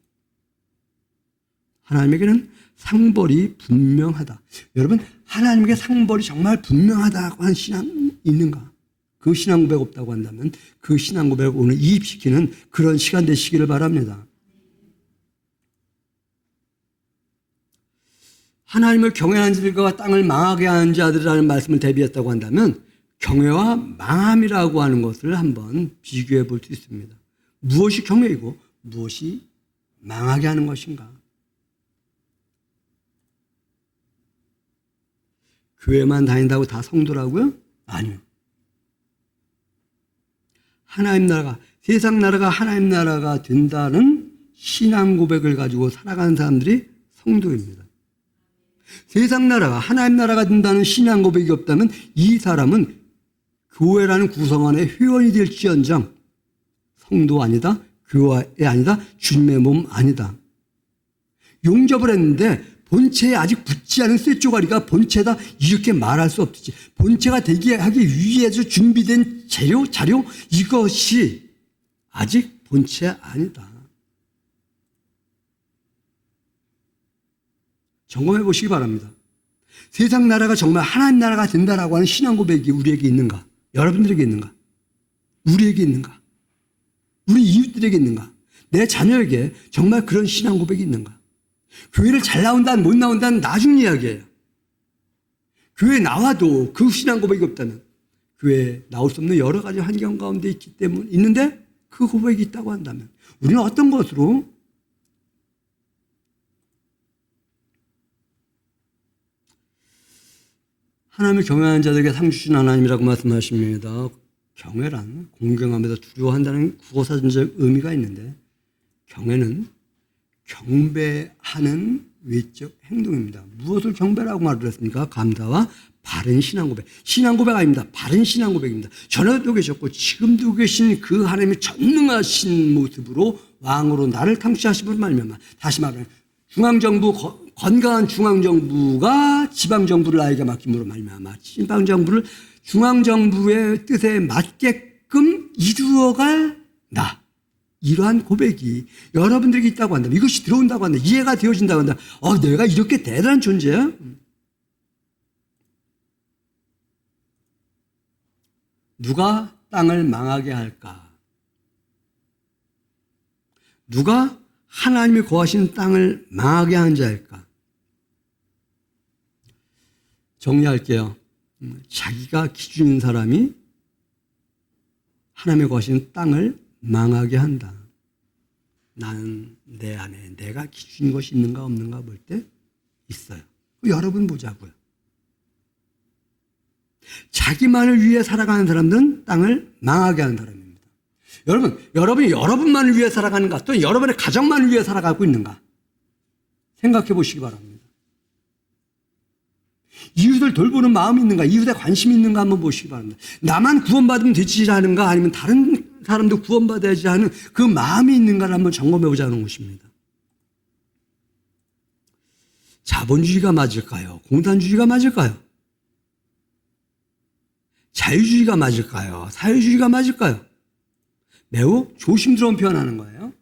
하나님에게는 상벌이 분명하다. 여러분, 하나님에게 상벌이 정말 분명하다고 하는 신앙이 있는가? 그 신앙 고백 없다고 한다면 그 신앙 고백을 오늘 이입시키는 그런 시간 되시기를 바랍니다. 하나님을 경외하는 자들과 땅을 망하게 하는 자들이라는 말씀을 대비했다고 한다면 경외와 망함이라고 하는 것을 한번 비교해 볼 수 있습니다. 무엇이 경외이고 무엇이 망하게 하는 것인가? 교회만 다닌다고 다 성도라고요? 아니요. 하나님 나라가, 세상 나라가 하나님 나라가 된다는 신앙 고백을 가지고 살아가는 사람들이 성도입니다. 세상 나라가 하나님 나라가 된다는 신앙 고백이 없다면 이 사람은 교회라는 구성 안에 회원이 될지언정 성도 아니다, 교회 아니다, 주님의 몸 아니다. 용접을 했는데 본체에 아직 붙지 않은 쇠조가리가 본체다 이렇게 말할 수 없지. 본체가 되게 하기 위해서 준비된 자료 이것이 아직 본체 아니다. 점검해 보시기 바랍니다. 세상 나라가 정말 하나님 나라가 된다라고 하는 신앙 고백이 우리에게 있는가? 여러분들에게 있는가? 우리에게 있는가? 우리 이웃들에게 있는가? 내 자녀에게 정말 그런 신앙 고백이 있는가? 교회를 잘 나온다는 못 나온다는 나중 이야기예요. 교회에 나와도 그 신앙 고백이 없다면 교회에 나올 수 없는 여러 가지 환경 가운데 있기 때문에 있는데 그 고백이 있다고 한다면 우리는 어떤 것으로 하나님을 경외하는 자들에게 상 주신 하나님이라고 말씀하십니다. 경외란 공경하면서 두려워한다는 국어사전적 의미가 있는데 경외는 경배하는 외적 행동입니다. 무엇을 경배라고 말을 했습니까? 감사와 바른 신앙 고백. 신앙 고백 아닙니다. 바른 신앙 고백입니다. 전에도 계셨고 지금도 계신 그 하나님의 전능하신 모습으로 왕으로 나를 통치하심으로 말미암아 다시 말하면 중앙정부 건강한 중앙정부가 지방정부를 나에게 맡김으로 말미암아 지방정부를 중앙정부의 뜻에 맞게끔 이루어갈 나. 이러한 고백이 여러분들에게 있다고 한다면 이것이 들어온다고 한다면 이해가 되어진다고 한다면 내가 이렇게 대단한 존재야? 누가 땅을 망하게 할까? 누가 하나님이 거하신 땅을 망하게 하는 자일까? 정리할게요. 자기가 기준인 사람이 하나님이 거하신 땅을 망하게 한다. 나는 내 안에 내가 기준인 것이 있는가 없는가 볼 때 있어요. 여러분 보자고요. 자기만을 위해 살아가는 사람들은 땅을 망하게 하는 사람입니다. 여러분이 여러분만을 위해 살아가는가 또는 여러분의 가정만을 위해 살아가고 있는가 생각해 보시기 바랍니다. 이웃을 돌보는 마음이 있는가 이웃에 관심이 있는가 한번 보시기 바랍니다. 나만 구원받으면 되지 않은가 아니면 다른 사람도 구원받아야지 하는 그 마음이 있는가를 한번 점검해 보자는 것입니다. 자본주의가 맞을까요? 공산주의가 맞을까요? 자유주의가 맞을까요? 사회주의가 맞을까요? 매우 조심스러운 표현하는 거예요.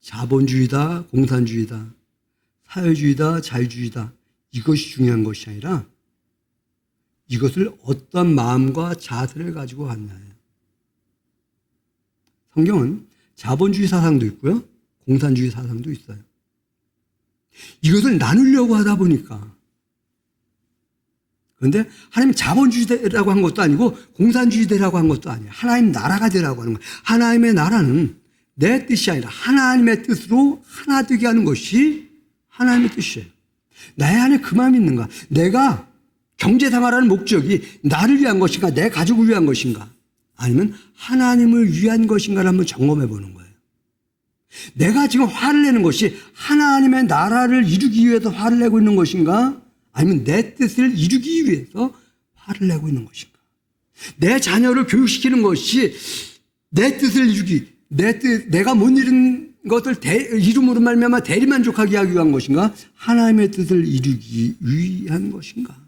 자본주의다, 공산주의다, 사회주의다, 자유주의다, 이것이 중요한 것이 아니라 이것을 어떤 마음과 자세를 가지고 갔냐예요. 성경은 자본주의 사상도 있고요, 공산주의 사상도 있어요. 이것을 나누려고 하다 보니까, 그런데 하나님 자본주의라고 한 것도 아니고 공산주의라고 한 것도 아니에요. 하나님 나라가 되라고 하는 거예요. 하나님의 나라는 내 뜻이 아니라 하나님의 뜻으로 하나 되게 하는 것이 하나님의 뜻이에요. 나의 안에 그 마음이 있는가? 내가 경제 생활하는 목적이 나를 위한 것인가? 내 가족을 위한 것인가? 아니면 하나님을 위한 것인가를 한번 점검해 보는 거예요. 내가 지금 화를 내는 것이 하나님의 나라를 이루기 위해서 화를 내고 있는 것인가? 아니면 내 뜻을 이루기 위해서 화를 내고 있는 것인가? 내 자녀를 교육시키는 것이 내 뜻을 이루기, 내가 못 이룬 것을 이름으로 말미암아 대리만족하게 하기 위한 것인가? 하나님의 뜻을 이루기 위한 것인가?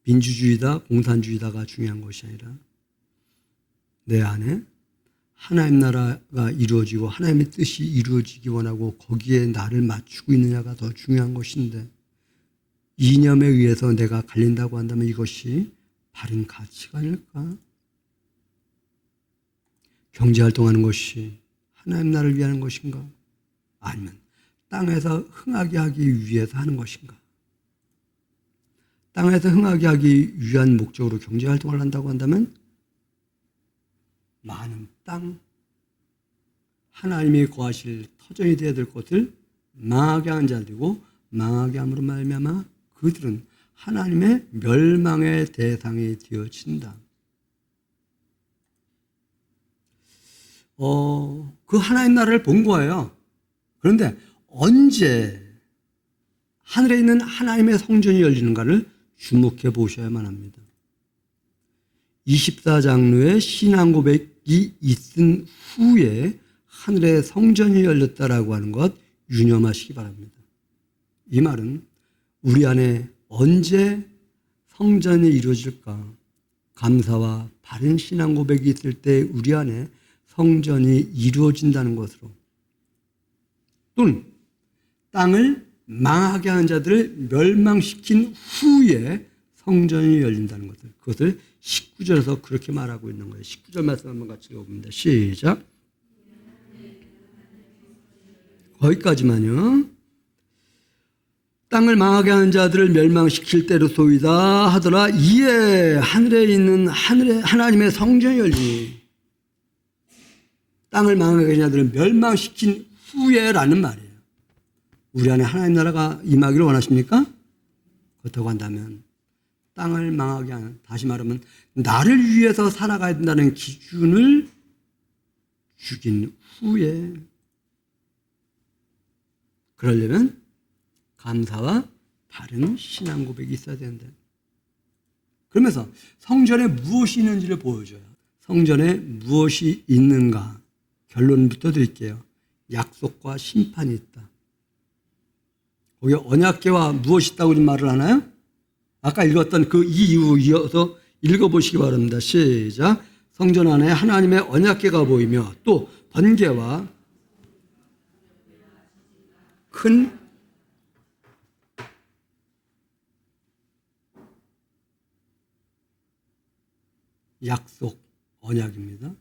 민주주의다, 공산주의다가 중요한 것이 아니라 내 안에 하나님 나라가 이루어지고 하나님의 뜻이 이루어지기 원하고 거기에 나를 맞추고 있느냐가 더 중요한 것인데, 이념에 의해서 내가 갈린다고 한다면 이것이 바른 가치가 아닐까? 경제활동하는 것이 하나님 나라를 위한 것인가? 아니면 땅에서 흥하게 하기 위해서 하는 것인가? 땅에서 흥하게 하기 위한 목적으로 경제활동을 한다고 한다면 많은 땅, 하나님이 거하실 터전이 되어야 될 것을 망하게 한 자들이고, 망하게 함으로 말미암아 그들은 하나님의 멸망의 대상이 되어진다. 그 하나님 나라를 본 거예요. 그런데 언제 하늘에 있는 하나님의 성전이 열리는가를 주목해 보셔야만 합니다. 24장로의 신앙 고백이 있은 후에 하늘의 성전이 열렸다라고 하는 것 유념하시기 바랍니다. 이 말은 우리 안에 언제 성전이 이루어질까? 감사와 바른 신앙 고백이 있을 때 우리 안에 성전이 이루어진다는 것으로, 또는 땅을 망하게 하는 자들을 멸망시킨 후에 성전이 열린다는 것을, 그것을 19절에서 그렇게 말하고 있는 거예요. 19절 말씀 한번 같이 읽어봅니다. 시작. 거기까지만요. 땅을 망하게 하는 자들을 멸망시킬 때로소이다 하더라. 이에 하늘에 있는 하나님의 성전이 열리니, 땅을 망하게 하는 자들을 멸망시킨 후에라는 말이에요. 우리 안에 하나님 나라가 임하기를 원하십니까? 그렇다고 한다면 땅을 망하게 하는, 다시 말하면 나를 위해서 살아가야 된다는 기준을 죽인 후에, 그러려면 감사와 바른 신앙 고백이 있어야 되는데, 그러면서 성전에 무엇이 있는지를 보여줘요. 성전에 무엇이 있는가? 결론부터 드릴게요. 약속과 심판이 있다. 거기 언약궤와 무엇이 있다고 좀 말을 하나요? 아까 읽었던 그 이유 이어서 읽어보시기 바랍니다. 시작. 성전 안에 하나님의 언약궤가 보이며 또 번개와 큰 약속, 언약입니다.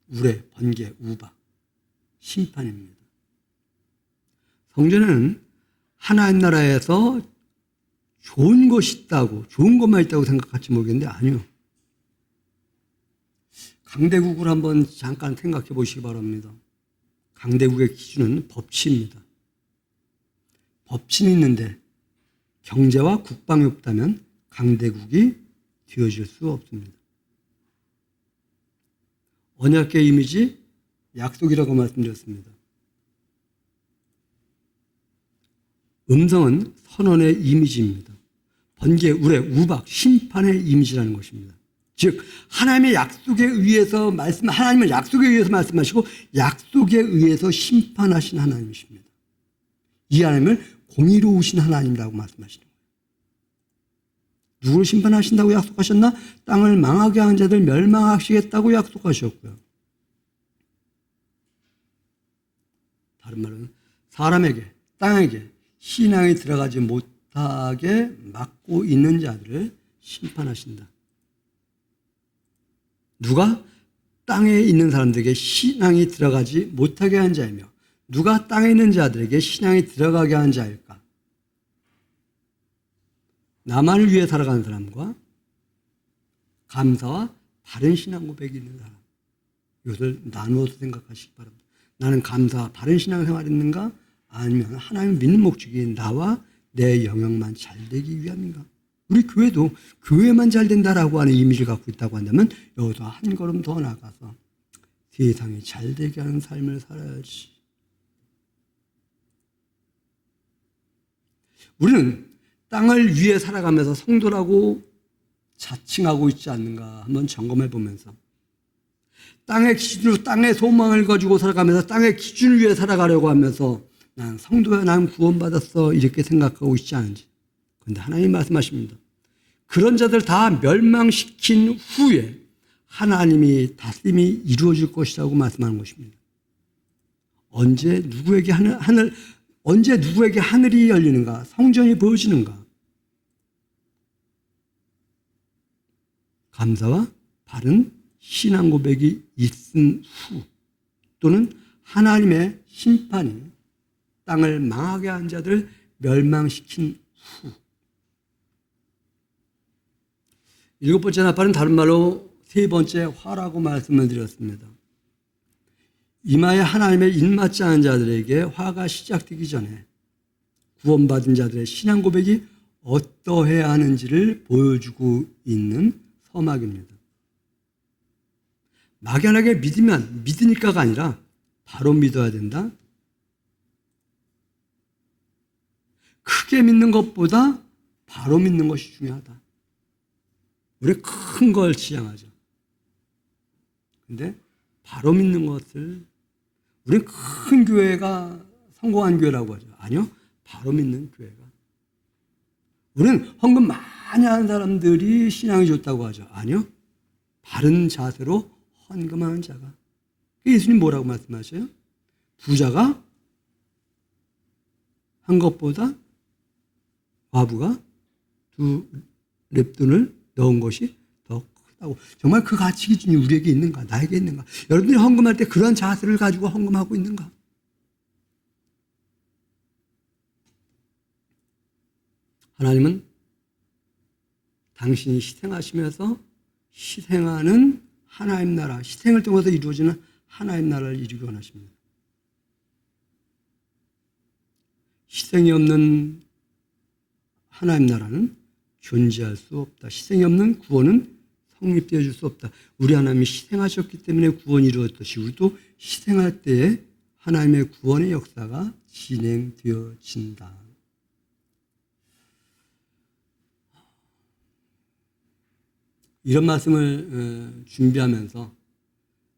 우레, 번개, 우박, 심판입니다. 성전에는 하나님 나라에서 좋은 것이 있다고, 좋은 것만 있다고 생각할지 모르겠는데 아니요. 강대국을 한번 잠깐 생각해 보시기 바랍니다. 강대국의 기준은 법치입니다. 법치는 있는데 경제와 국방이 없다면 강대국이 되어질 수 없습니다. 언약궤 이미지, 약속이라고 말씀드렸습니다. 음성은 선언의 이미지입니다. 번개, 우레, 우박, 심판의 이미지라는 것입니다. 즉 하나님의 약속에 의해서 하나님은 약속에 의해서 말씀하시고 약속에 의해서 심판하신 하나님이십니다. 이 하나님을 공의로우신 하나님이라고 말씀하시는 거예요. 누구를 심판하신다고 약속하셨나? 땅을 망하게 한 자들 멸망하시겠다고 약속하셨고요. 다른 말은 사람에게, 땅에게 신앙이 들어가지 못하게 막고 있는 자들을 심판하신다. 누가? 땅에 있는 사람들에게 신앙이 들어가지 못하게 한 자이며 누가 땅에 있는 자들에게 신앙이 들어가게 한 자일까? 나만을 위해 살아가는 사람과 감사와 바른 신앙 고백이 있는 사람. 이것을 나누어서 생각하시기 바랍니다. 나는 감사와 바른 신앙 생활이 있는가? 아니면 하나님을 믿는 목적이 나와 내 영역만 잘 되기 위함인가? 우리 교회도 교회만 잘 된다라고 하는 이미지를 갖고 있다고 한다면 여기서 한 걸음 더 나가서 세상이 잘 되게 하는 삶을 살아야지. 우리는 땅을 위해 살아가면서 성도라고 자칭하고 있지 않는가 한번 점검해 보면서 땅의 기준으로 땅의 소망을 가지고 살아가면서 땅의 기준을 위해 살아가려고 하면서 난 성도야, 난 구원받았어 이렇게 생각하고 있지 않은지. 그런데 하나님 말씀하십니다. 그런 자들 다 멸망시킨 후에 하나님이 다스림이 이루어질 것이라고 말씀하는 것입니다. 언제 누구에게 하늘이 열리는가? 성전이 보여지는가? 감사와 바른 신앙 고백이 있은 후 또는 하나님의 심판이 땅을 망하게 한 자들을 멸망시킨 후. 일곱 번째 나팔은 다른 말로 세 번째 화라고 말씀을 드렸습니다. 이마에 하나님의 입맞지 않은 자들에게 화가 시작되기 전에 구원받은 자들의 신앙 고백이 어떠해야 하는지를 보여주고 있는 서막입니다. 막연하게 믿으니까가 아니라 바로 믿어야 된다. 크게 믿는 것보다 바로 믿는 것이 중요하다. 우리 큰 걸 지향하죠. 근데 바로 믿는 것을 우리는 큰 교회가 성공한 교회라고 하죠. 아니요. 바로 믿는 교회가. 우리는 헌금 많이 하는 사람들이 신앙이 좋다고 하죠. 아니요. 바른 자세로 헌금하는 자가. 예수님 뭐라고 말씀하셔요? 부자가 한 것보다 과부가 두 렙돈을 넣은 것이 더 크다고. 정말 그 가치 기준이 우리에게 있는가? 나에게 있는가? 여러분들이 헌금할 때 그런 자세를 가지고 헌금하고 있는가? 하나님은 당신이 희생하시면서 희생하는 하나님 나라, 희생을 통해서 이루어지는 하나님 나라를 이루기 원하십니다. 희생이 없는 하나님 나라는 존재할 수 없다. 희생이 없는 구원은 성립되어 줄 수 없다. 우리 하나님이 희생하셨기 때문에 구원이 이루어졌듯이 우리도 희생할 때에 하나님의 구원의 역사가 진행되어진다. 이런 말씀을 준비하면서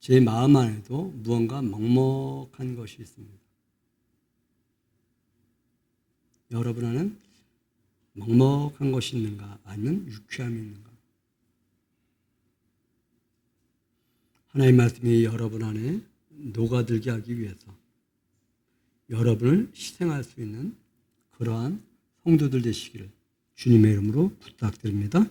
제 마음 안에도 무언가 먹먹한 것이 있습니다. 여러분 안에는 먹먹한 것이 있는가? 아니면 유쾌함이 있는가? 하나님의 말씀이 여러분 안에 녹아들게 하기 위해서 여러분을 희생할 수 있는 그러한 성도들 되시기를 주님의 이름으로 부탁드립니다.